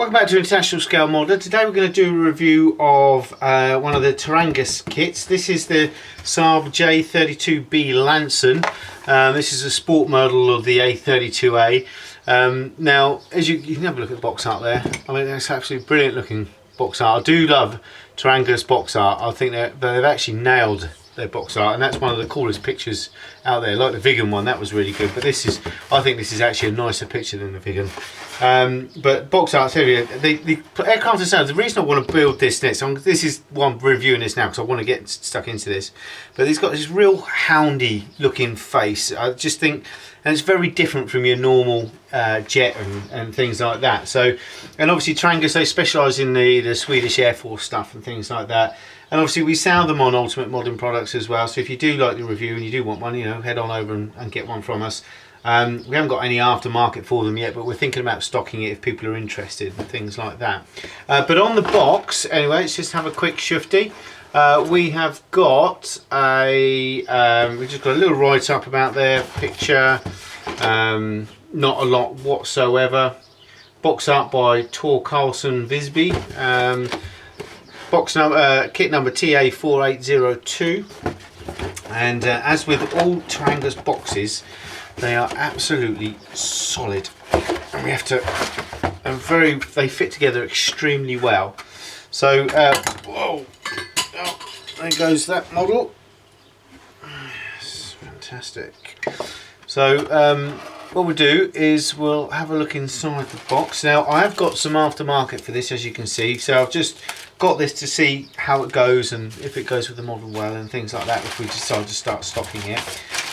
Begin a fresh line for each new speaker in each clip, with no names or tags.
Welcome back to International Scale Modeler. Today we're going to do a review of one of the Tarangus kits. This is the Saab J32B Lansen. This is a sport model of the A32A. Now, as you can have a look at the box art there. I mean, that's absolutely brilliant looking box art. I do love Tarangus box art. I think they've actually nailed their box art, and that's one of the coolest pictures out there. Like the vegan one, that was really good, but this is, I think this is actually a nicer picture than the vegan. But box art's heavier. The aircraft and sounds, the reason I want to build this next, this is why I'm reviewing this now, because I want to get stuck into this, but it's got this real houndy looking face. I just think, and it's very different from your normal jet and things like that. So, and obviously Tarangus, they specialise in the Swedish Air Force stuff and things like that. And obviously we sell them on Ultimate Modern Products as well. So if you do like the review and you do want one, you know, head on over and get one from us. We haven't got any aftermarket for them yet, but we're thinking about stocking it if people are interested and things like that. But on the box, anyway, let's just have a quick shifty. We have got we've just got a little write-up about their picture. Not a lot whatsoever. Box art by Tor Carlson Visby. Box number, kit number TA4802. And as with all Tarangus boxes, they are absolutely solid, and we have to, they fit together extremely well. So, whoa, oh, there goes that model. It's fantastic. So, what we'll do is we'll have a look inside the box. Now, I have got some aftermarket for this, as you can see. So I've just got this to see how it goes and if it goes with the model well and things like that if we decide to start stocking it.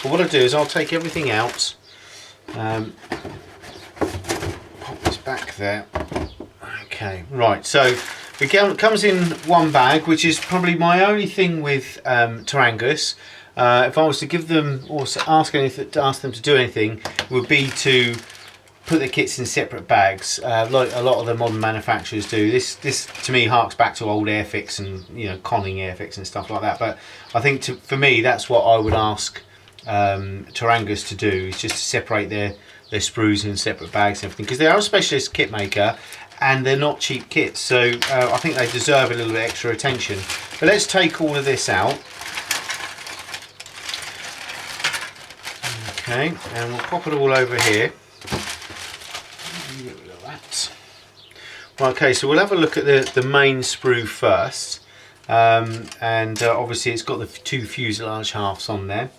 But what I'll do is I'll take everything out, pop this back there. Okay, right, so it comes in one bag, which is probably my only thing with Tarangus. If I was to give them or ask them to do anything, it would be to put the kits in separate bags, like a lot of the modern manufacturers do. This to me harks back to old Airfix and, you know, conning Airfix and stuff like that. But I think for me, that's what I would ask Tarangus to do, is just to separate their sprues in separate bags and everything, because they are a specialist kit maker and they're not cheap kits. So I think they deserve a little bit extra attention. But let's take all of this out. Okay, and we'll pop it all over here. Get rid of that. Right, okay, so we'll have a look at the main sprue first. Obviously it's got the two fuselage halves on there.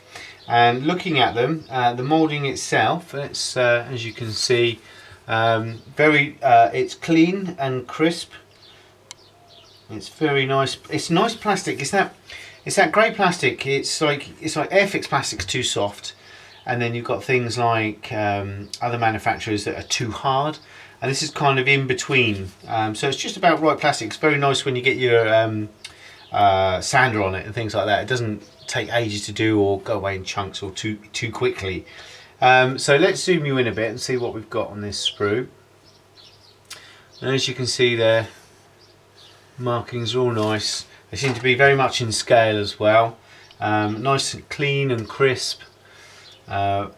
And looking at them, the moulding itself, it's as you can see, it's clean and crisp. It's very nice. It's nice plastic. It's that grey plastic. It's like Airfix plastic's too soft. And then you've got things like other manufacturers that are too hard, and this is kind of in between. So it's just about right plastic. It's very nice when you get your sander on it and things like that. It doesn't take ages to do or go away in chunks or too quickly. So let's zoom you in a bit and see what we've got on this sprue. And as you can see there, markings are all nice. They seem to be very much in scale as well. Nice and clean and crisp.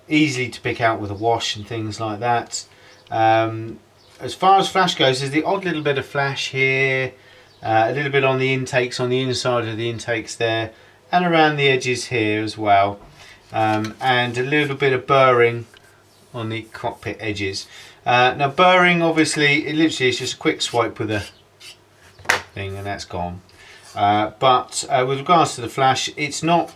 Easily to pick out with a wash and things like that. As far as flash goes, there's the odd little bit of flash here, a little bit on the intakes, on the inside of the intakes there, and around the edges here as well, and a little bit of burring on the cockpit edges. Now burring, obviously, it literally is just a quick swipe with a thing and that's gone. But with regards to the flash, it's not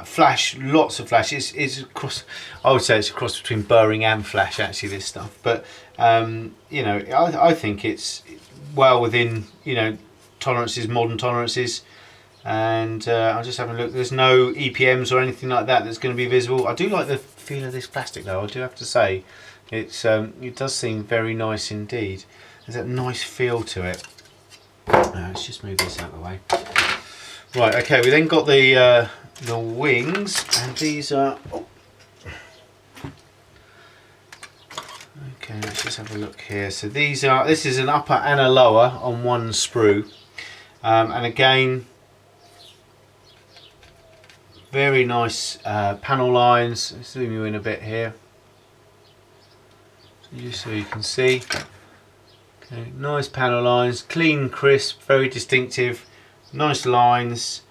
flash, lots of flash. It's a cross, I would say it's a cross between burring and flash, actually, this stuff. But you know, I think it's well within, you know, tolerances, modern tolerances. And I'll just have a look. There's no EPMs or anything like that that's going to be visible. I do like the feel of this plastic, though. I do have to say, it does seem very nice indeed. There's a nice feel to it. Let's just move this out of the way. Right. Okay. We then got the wings, and these are, okay, let's just have a look here. So this is an upper and a lower on one sprue, and again, very nice panel lines. Let's zoom you in a bit here, just so you can see. Okay, nice panel lines, clean, crisp, very distinctive, nice lines.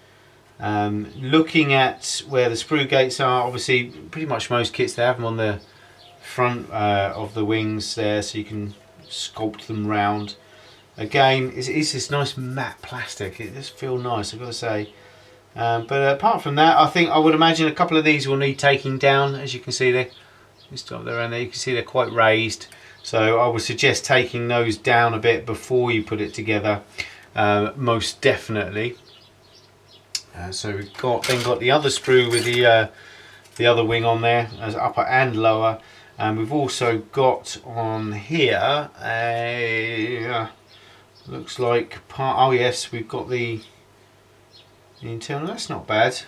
Looking at where the sprue gates are, obviously pretty much most kits they have them on the front of the wings there, so you can sculpt them round. Again, it's this nice matte plastic. It just feels nice, I've got to say. But apart from that, I would imagine a couple of these will need taking down. As you can see, they just up there, and there you can see they're quite raised. So I would suggest taking those down a bit before you put it together, most definitely. So we've got the other sprue with the other wing on there, as upper and lower, and we've also got on here a looks like part. Oh yes, we've got the internal. That's not bad.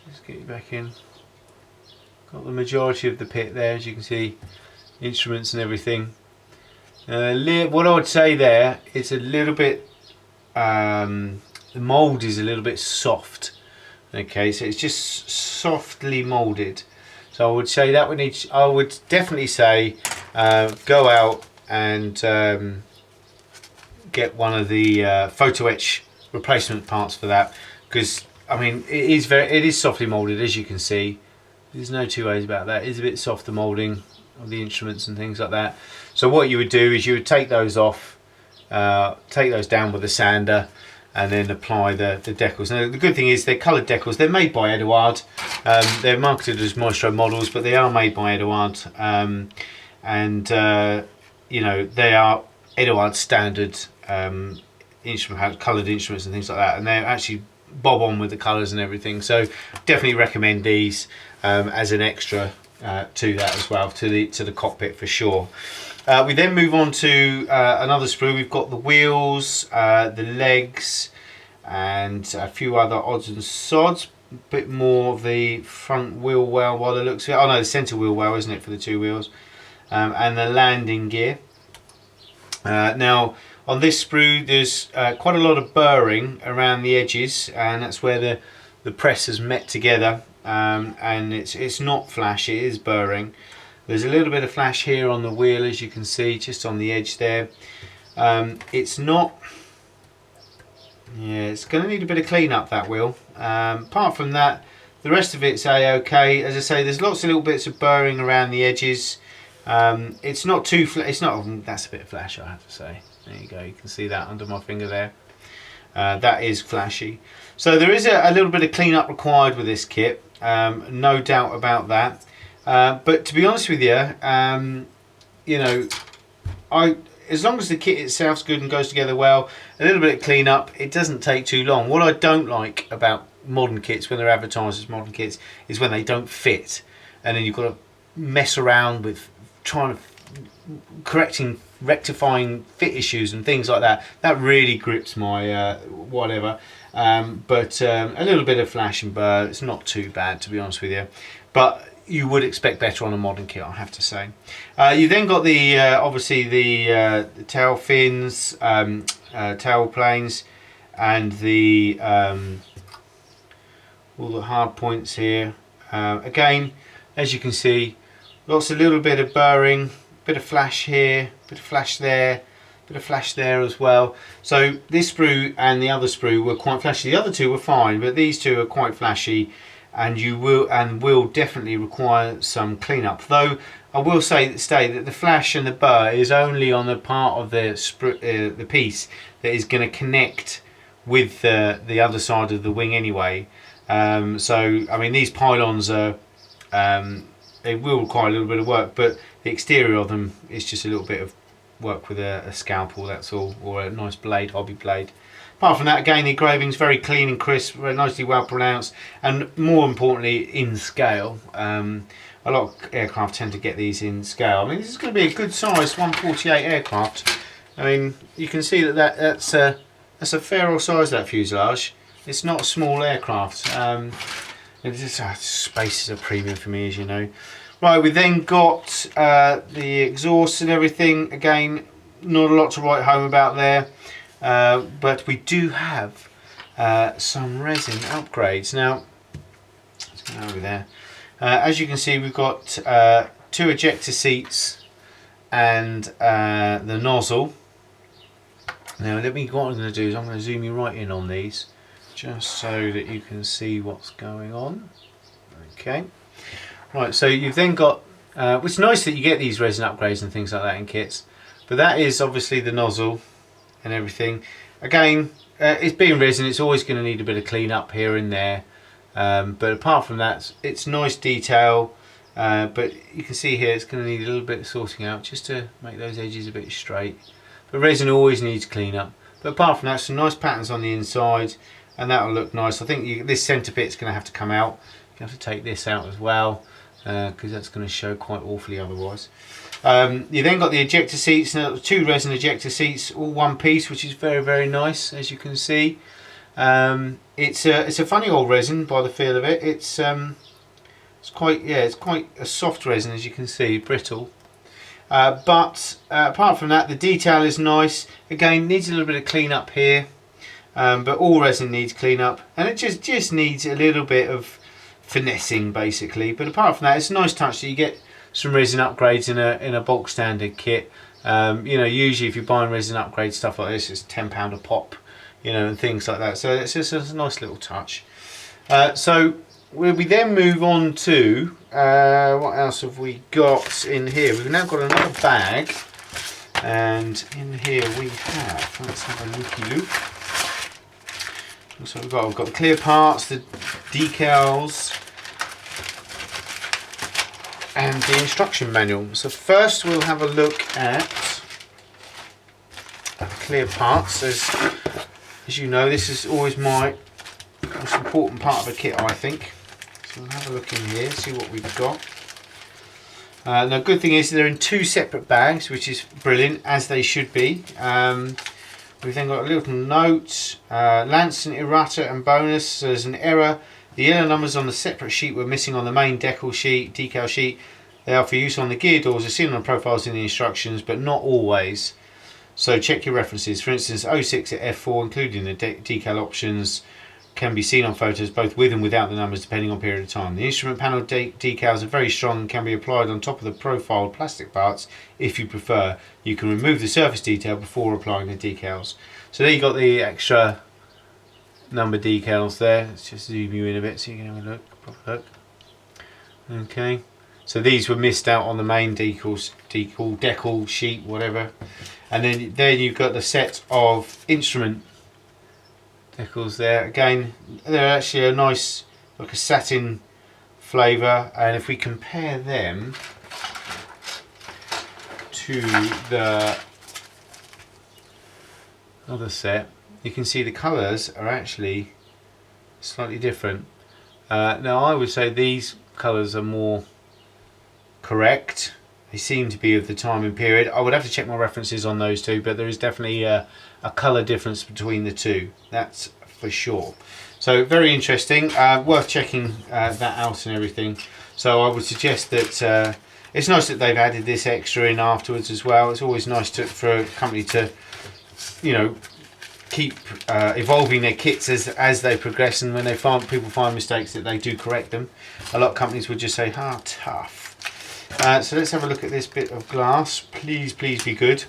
Let's get you back in. Got the majority of the pit there, as you can see, instruments and everything. What I would say there, it's a little bit. The mould is a little bit soft. Okay, so it's just softly moulded. So I would say that I would definitely say go out and get one of the photo etch replacement parts for that, because I mean it is softly moulded, as you can see. There's no two ways about that. It is a bit softer moulding of the instruments and things like that. So what you would do is you would take those off, take those down with a sander, and then apply the decals. Now the good thing is they're coloured decals. They're made by Eduard. They're marketed as Maestro models, but they are made by Eduard. You know, they are Eduard standard coloured instruments and things like that, and they're actually bob on with the colours and everything. So definitely recommend these as an extra to that as well, to the cockpit for sure. We then move on to another sprue. We've got the wheels, the legs, and a few other odds and sods. A bit more of the front wheel well by the looks of it. Oh no, the centre wheel well, isn't it, for the two wheels? And the landing gear. Now on this sprue there's quite a lot of burring around the edges, and that's where the press has met together, and it's not flash, it is burring. There's a little bit of flash here on the wheel, as you can see, just on the edge there. It's not, yeah, it's going to need a bit of clean up, that wheel. Apart from that, the rest of it's a-okay. As I say, there's lots of little bits of burring around the edges. It's not too it's not, that's a bit of flash, I have to say. There you go, you can see that under my finger there. That is flashy. So there is a little bit of clean up required with this kit, no doubt about that. But to be honest with you, you know, as long as the kit itself's good and goes together well, a little bit of clean up, it doesn't take too long. What I don't like about modern kits, when they're advertised as modern kits, is when they don't fit, and then you've got to mess around with trying to rectifying fit issues and things like that. That really grips my whatever. But a little bit of flash and burr, it's not too bad, to be honest with you. But you would expect better on a modern kit, I have to say. You then got the obviously the tail fins, tail planes, and the all the hard points here. Again, as you can see, lots of little bit of burring, bit of flash here, bit of flash there, bit of flash there as well. So this sprue and the other sprue were quite flashy. The other two were fine, but these two are quite flashy, and you will definitely require some cleanup. Though I will say that the flash and the burr is only on the part of the piece that is going to connect with the other side of the wing anyway. So I mean, these pylons are they will require a little bit of work, but the exterior of them is just a little bit of work with a scalpel, that's all, or a nice blade, hobby blade. Apart from that, again, the engraving's very clean and crisp, very nicely well pronounced, and more importantly, in scale. A lot of aircraft tend to get these in scale. I mean, this is going to be a good size 148 aircraft. I mean, you can see that's a fair old size, that fuselage. It's not a small aircraft. Space is a premium for me, as you know. Right, we then got the exhaust and everything. Again, not a lot to write home about there. But we do have some resin upgrades. Now, let's go over there. As you can see, we've got 2 ejector seats and the nozzle. Now what I'm going to do is I'm going to zoom you right in on these, just so that you can see what's going on. Okay, right, so you've then got, it's nice that you get these resin upgrades and things like that in kits, but that is obviously the nozzle and everything. Again, it's being resin, it's always going to need a bit of clean up here and there, but apart from that, it's nice detail, but you can see here it's going to need a little bit of sorting out just to make those edges a bit straight. But resin always needs clean up. But apart from that, some nice patterns on the inside, and that will look nice. I think this centre bit's going to have to come out. You have to take this out as well, because that's going to show quite awfully otherwise. You then got the ejector seats. Now, 2 resin ejector seats, all one piece, which is very, very nice, as you can see. It's a funny old resin by the feel of it. It's quite a soft resin, as you can see, brittle. But apart from that, the detail is nice. Again, needs a little bit of clean up here, but all resin needs clean up, and it just needs a little bit of finessing basically. But apart from that, it's a nice touch that you get some resin upgrades in a bulk standard kit. You know, usually if you're buying resin upgrade stuff like this, it's £10 a pop, you know, and things like that. So it's just a nice little touch. So we then move on to what else have we got in here? We've now got another bag, and in here we have, let's have a looky look. So we've got the clear parts, the decals, and the instruction manual. So first we'll have a look at clear parts. As you know, this is always my most important part of a kit, I think. So we'll have a look in here, see what we've got. Now, good thing is they're in 2 separate bags, which is brilliant, as they should be. We've then got a little note, Lansen, errata and bonus. So there's an error. The yellow numbers on the separate sheet were missing on the main decal sheet. They are for use on the gear doors as seen on profiles in the instructions, but not always. So check your references. For instance, 06 at F4, including the decal options, can be seen on photos both with and without the numbers depending on period of time. The instrument panel decals are very strong and can be applied on top of the profiled plastic parts if you prefer. You can remove the surface detail before applying the decals. So there you got the extra number decals there. Let's just zoom you in a bit so you can have a look, proper look. Okay, so these were missed out on the main decal sheet, whatever. And then you've got the set of instrument decals there. Again, they're actually a nice, like a satin flavour, and if we compare them to the other set, you can see the colours are actually slightly different. Now I would say these colours are more correct. They seem to be of the time and period. I would have to check my references on those two, but there is definitely a colour difference between the two, that's for sure. So very interesting, worth checking that out and everything. So I would suggest that it's nice that they've added this extra in afterwards as well. It's always nice for a company to, you know, keep evolving their kits as they progress, and when people find mistakes, that they do correct them. A lot of companies would just say, "Ah, tough." So let's have a look at this bit of glass. Please be good.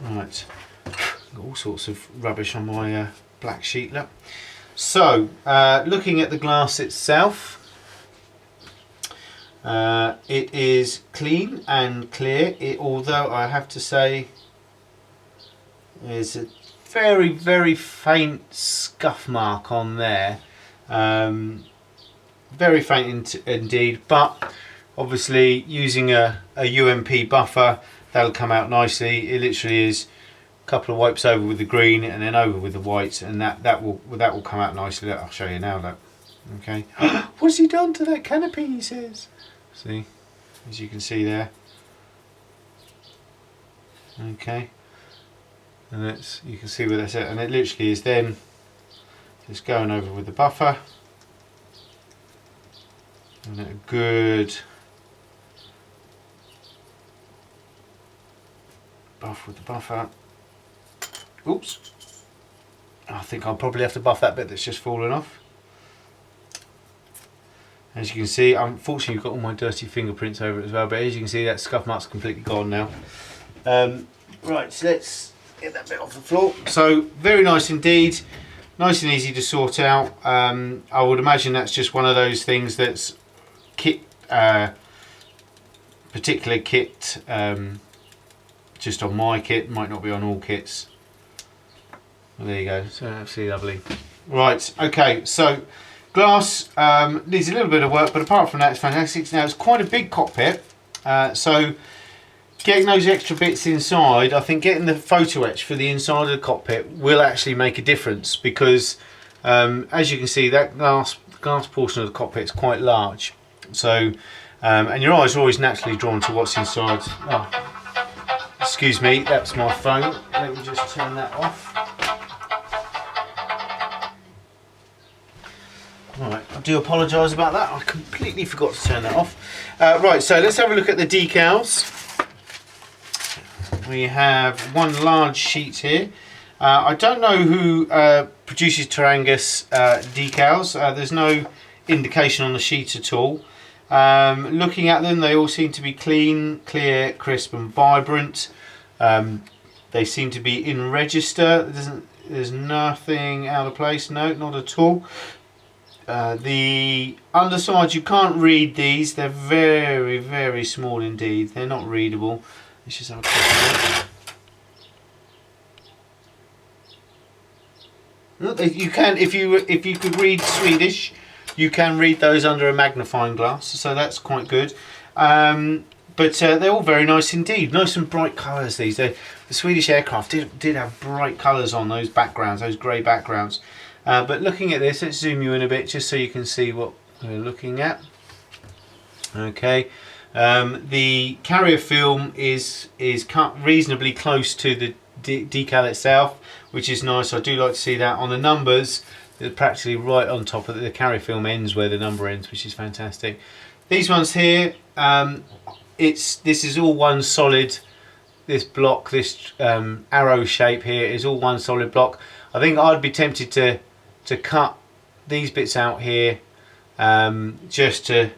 Right, got all sorts of rubbish on my black sheet. Look. So looking at the glass itself, it is clean and clear. Although I have to say, there's a very faint scuff mark on there. Very faint indeed, but obviously using a UMP buffer, that'll come out nicely. It literally is a couple of wipes over with the green and then over with the white, and that will come out nicely. Look, I'll show you now. Look, okay. What's he done to that canopy? He says. See, as you can see there. Okay, and you can see where that's at, and it literally is then just going over with the buffer. And a good buff with the buffer. Oops. I think I'll probably have to buff that bit that's just fallen off. As you can see, unfortunately you've got all my dirty fingerprints over it as well, but as you can see that scuff mark's completely gone now. Right, so let's get that bit off the floor. So very nice indeed, nice and easy to sort out. I would imagine that's just one of those things that's kit, particular kit, just on my kit, might not be on all kits. Well, there you go, so absolutely lovely. Right, okay, so glass needs a little bit of work, but apart from that, it's fantastic. Now it's quite a big cockpit, so getting those extra bits inside, I think getting the photo etch for the inside of the cockpit will actually make a difference, because as you can see, that glass portion of the cockpit is quite large. So, and your eyes are always naturally drawn to what's inside. Oh, excuse me, that's my phone. Let me just turn that off. Right, I do apologise about that. I completely forgot to turn that off. Right, so let's have a look at the decals. We have one large sheet here. I don't know who produces Tarangus decals. There's no indication on the sheet at all. Looking at them, they all seem to be clean, clear, crisp and vibrant. They seem to be in register. There's nothing out of place, no, not at all. The underside, you can't read these. They're very, very small indeed. They're not readable. Let's just have a quick look. Look, you can, if you could read Swedish, you can read those under a magnifying glass, so that's quite good. But they're all very nice indeed. Nice and bright colours these. The Swedish aircraft did have bright colours on those backgrounds, those grey backgrounds. But looking at this, let's zoom you in a bit just so you can see what we're looking at. Okay, the carrier film is cut reasonably close to the decal itself, which is nice. I do like to see that. On the numbers, they're practically right on top of the carrier film ends where the number ends, which is fantastic. These ones here, this is all one solid. This block, this arrow shape here is all one solid block. I think I'd be tempted to cut these bits out here just to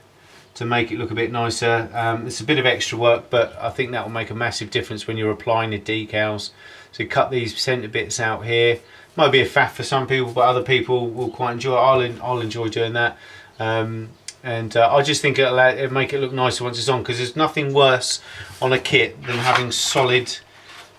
make it look a bit nicer. It's a bit of extra work, but I think that will make a massive difference when you're applying the decals. So cut these centre bits out here. Might be a faff for some people, but other people will quite enjoy it. I'll enjoy doing that. I just think it'll make it look nicer once it's on, because there's nothing worse on a kit than having solid,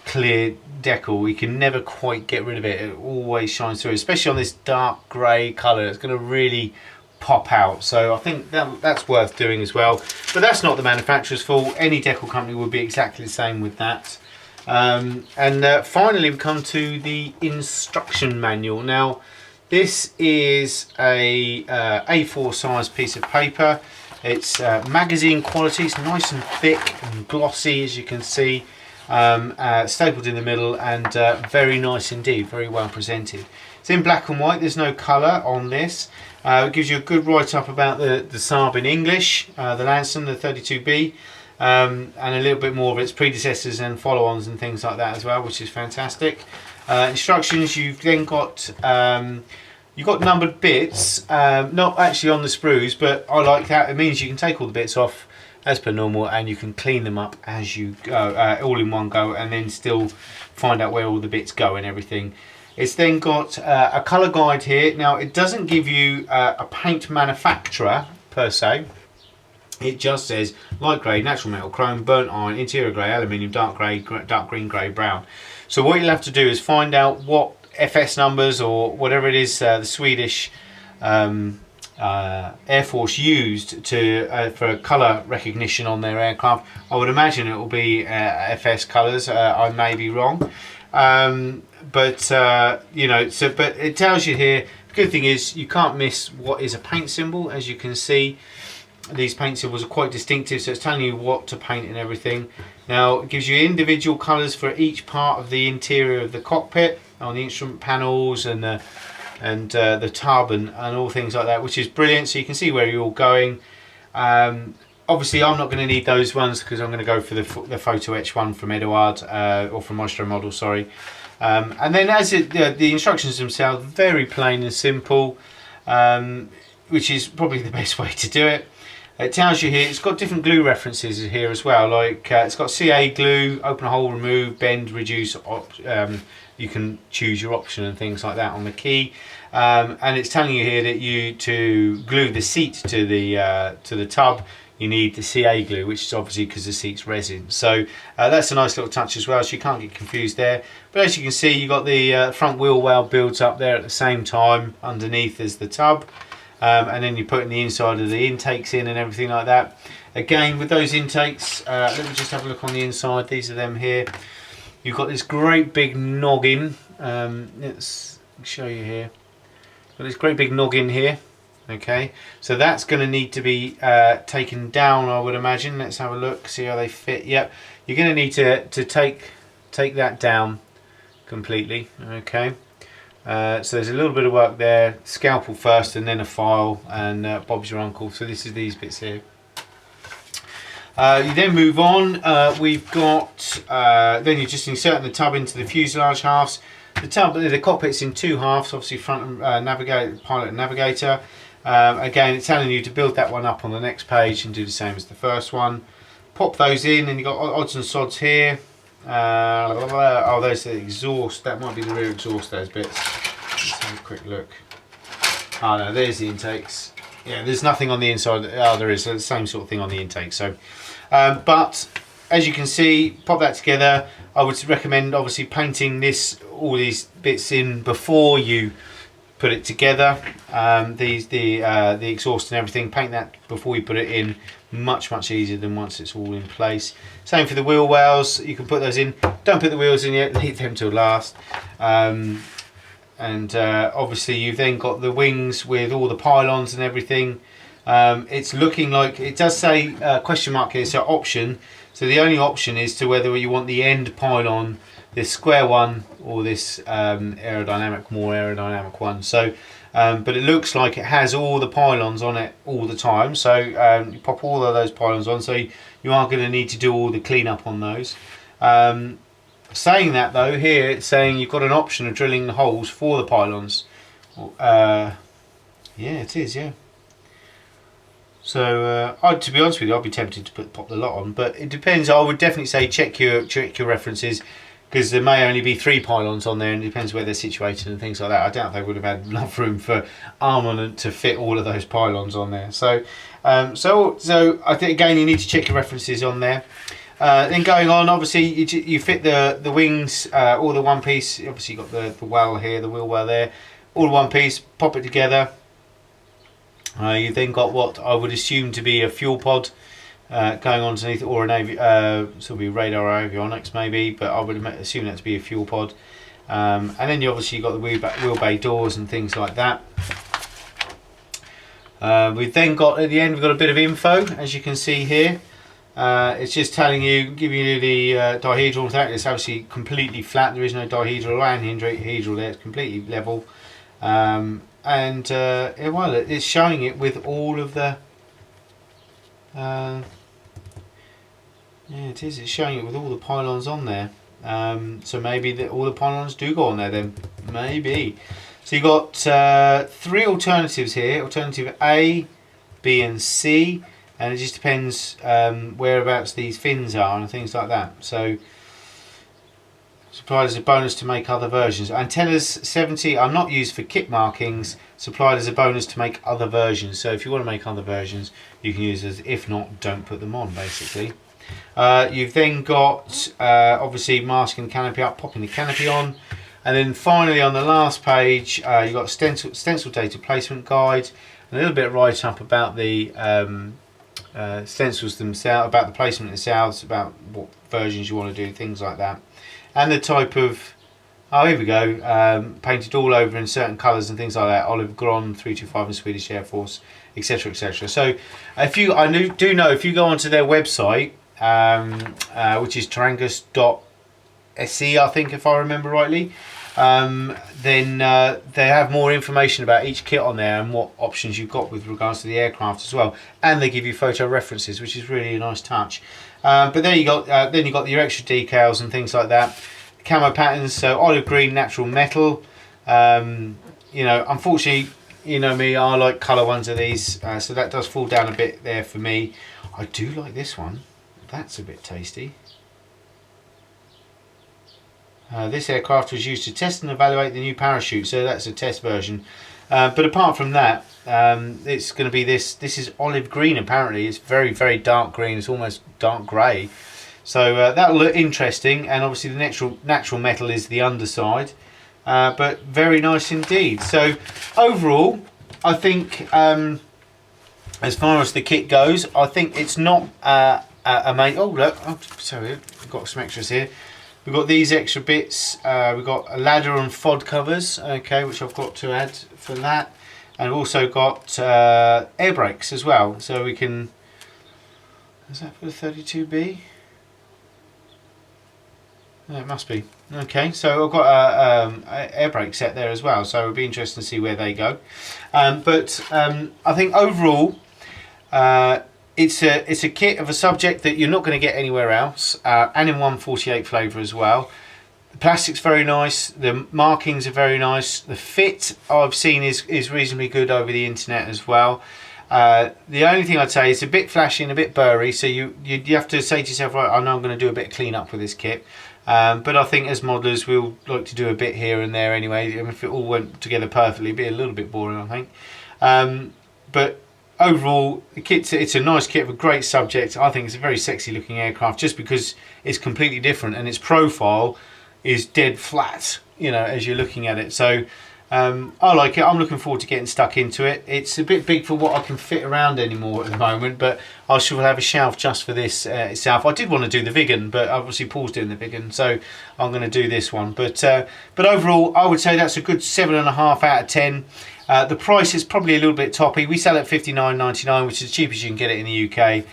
clear decal. You can never quite get rid of it. It always shines through, especially on this dark grey colour. It's going to really pop out. So I think that's worth doing as well. But that's not the manufacturer's fault. Any decal company would be exactly the same with that. Finally, we come to the instruction manual. Now, this is a A4 size piece of paper. It's magazine quality. It's nice and thick and glossy, as you can see. Stapled in the middle, and very nice indeed, very well presented. It's in black and white. There's no colour on this. It gives you a good write-up about the Saab in English, the Lansen, the 32B, and a little bit more of its predecessors and follow-ons and things like that as well, which is fantastic. Instructions, you've then got you've got numbered bits, not actually on the sprues, but I like that. It means you can take all the bits off as per normal, and you can clean them up as you go, all in one go, and then still find out where all the bits go and everything. It's then got a colour guide here. Now, it doesn't give you a paint manufacturer per se. It just says light grey, natural metal, chrome, burnt iron, interior grey, aluminium, dark grey, dark green, grey, brown. So what you'll have to do is find out what FS numbers or whatever it is the Swedish Air Force used to for colour recognition on their aircraft. I would imagine it will be FS colours. I may be wrong, but you know. So, but it tells you here. The good thing is you can't miss what is a paint symbol. As you can see, these paint symbols are quite distinctive, so it's telling you what to paint and everything. Now, it gives you individual colours for each part of the interior of the cockpit on the instrument panels and the tub and all things like that, which is brilliant. So you can see where you're all going. Obviously, I'm not going to need those ones because I'm going to go for the photo etch one from Eduard or from Maestro Model, sorry. And then as the instructions themselves, very plain and simple, which is probably the best way to do it. It tells you here, it's got different glue references here as well, like it's got CA glue, open hole, remove, bend, reduce, you can choose your option and things like that on the key. And it's telling you here that to glue the seat to the tub, you need the CA glue, which is obviously because the seat's resin. So that's a nice little touch as well, so you can't get confused there. But as you can see, you've got the front wheel well builds up there at the same time underneath as the tub. And then you're putting the inside of the intakes in and everything like that. Again, with those intakes, let me just have a look on the inside. These are them here. You've got this great big noggin. Let's show you here. Got this great big noggin here. Okay, so that's going to need to be taken down, I would imagine. Let's have a look, see how they fit. Yep, you're going to need to take that down completely. Okay. So there's a little bit of work there, scalpel first and then a file, and Bob's your uncle. So this is these bits here. You then move on, we've got, then you're just inserting the tub into the fuselage halves. The cockpit's in two halves, obviously front pilot and navigator. Again, it's telling you to build that one up on the next page and do the same as the first one. Pop those in, and you've got odds and sods here. Oh, there's the exhaust. That might be the rear exhaust, those bits. Let's have a quick look. Oh no, there's the intakes. Yeah, there's nothing on the inside. Oh, there is. The same sort of thing on the intake. So, but as you can see, pop that together. I would recommend obviously painting all these bits in before you put it together. The exhaust and everything, paint that before you put it in. Much easier than once it's all in place. Same for the wheel wells, you can put those in. Don't put the wheels in yet, leave them till last. Obviously you've then got the wings with all the pylons and everything. It's looking like, it does say question mark here, so option. So the only option is to whether you want the end pylon, this square one, or this more aerodynamic one. So but it looks like it has all the pylons on it all the time, so you pop all of those pylons on, so you are going to need to do all the cleanup on those. Saying that though, here it's saying you've got an option of drilling the holes for the pylons. Yeah, it is, yeah. So to be honest with you, I'd be tempted to pop the lot on, but it depends. I would definitely say check your references, because there may only be 3 pylons on there, and it depends where they're situated and things like that. I doubt they would have had enough room for armament to fit all of those pylons on there. So, so I think again you need to check your references on there. Then going on, obviously you fit the wings, all the one piece. Obviously you've got the well here, the wheel well there, all one piece. Pop it together. You then got what I would assume to be a fuel pod. Going on underneath, or an so be radar or avionics maybe, but I would assume that to be a fuel pod. And then you obviously got the wheel bay doors and things like that. We've then got at the end, we've got a bit of info, as you can see here. It's just telling you, giving you the dihedral. It's obviously completely flat. There is no dihedral and hedral there. It's completely level. Well, it's showing it with all of the. Yeah, it is. It's showing it with all the pylons on there. So maybe all the pylons do go on there then. Maybe. So you've got 3 alternatives here. Alternative A, B and C. And it just depends whereabouts these fins are and things like that. So supplied as a bonus to make other versions. Antennas 70 are not used for kit markings. Supplied as a bonus to make other versions. So if you want to make other versions, you can use those. If not, don't put them on, basically. You've then got obviously masking canopy up, popping the canopy on, and then finally on the last page you've got stencil data placement guide, and a little bit write up about the stencils themselves, about the placement themselves, about what versions you want to do, things like that, and the type of, oh here we go, painted all over in certain colours and things like that, olive gron 325 in Swedish Air Force, etc, etc. So if you, do know if you go onto their website, which is tarangus.se, I think, if I remember rightly, then they have more information about each kit on there and what options you've got with regards to the aircraft as well, and they give you photo references, which is really a nice touch. But there you got then you got your extra decals and things like that, camo patterns, so olive green natural metal. You know, unfortunately, You know me, I like colour ones of these, so that does fall down a bit there for me. I do like this one. That's a bit tasty. This aircraft was used to test and evaluate the new parachute, so that's a test version. But apart from that, it's going to be this. This is olive green apparently. It's very, very dark green. It's almost dark grey. So that'll look interesting, and obviously the natural metal is the underside. But very nice indeed. So overall, I think as far as the kit goes, I think it's not amazing. Oh look, oh, sorry, we've got some extras here. We've got these extra bits. We've got a ladder and FOD covers, okay, which I've got to add for that, and also got air brakes as well. So we can. Is that for the 32B? It must be. Okay, so I've got a air brake set there as well, so it'll be interesting to see where they go. But I think overall, it's a kit of a subject that you're not going to get anywhere else, and in 148 flavour as well. The plastic's very nice, the markings are very nice, the fit I've seen is reasonably good over the internet as well. The only thing I'd say is a bit flashy and a bit burry, so you have to say to yourself, right, I know I'm going to do a bit of clean up with this kit. But I think as modelers we'll like to do a bit here and there anyway. I mean, if it all went together perfectly, it'd be a little bit boring, I think. But overall, the kit's it's a nice kit of a great subject. I think it's a very sexy looking aircraft just because it's completely different and its profile is dead flat, you know, as you're looking at it. So I like it. I'm looking forward to getting stuck into it. It's a bit big for what I can fit around anymore at the moment, but I shall have a shelf just for this itself. I did want to do the Vigan, but obviously Paul's doing the Vigan, so I'm going to do this one. But overall, I would say that's a good 7.5 out of 10. The price is probably a little bit toppy. We sell it at $59.99, which is the cheapest you can get it in the UK.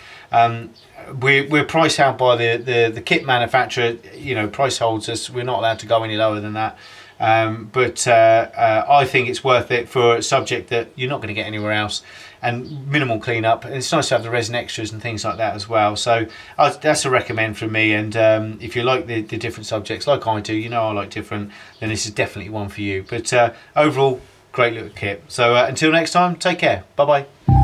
We're priced out by the kit manufacturer. You know, price holds us. We're not allowed to go any lower than that. But I think it's worth it for a subject that you're not going to get anywhere else, and minimal cleanup. And it's nice to have the resin extras and things like that as well. So that's a recommend from me. And if you like the different subjects like I do, you know I like different, then this is definitely one for you. But overall, great little kit. So until next time, take care. Bye bye.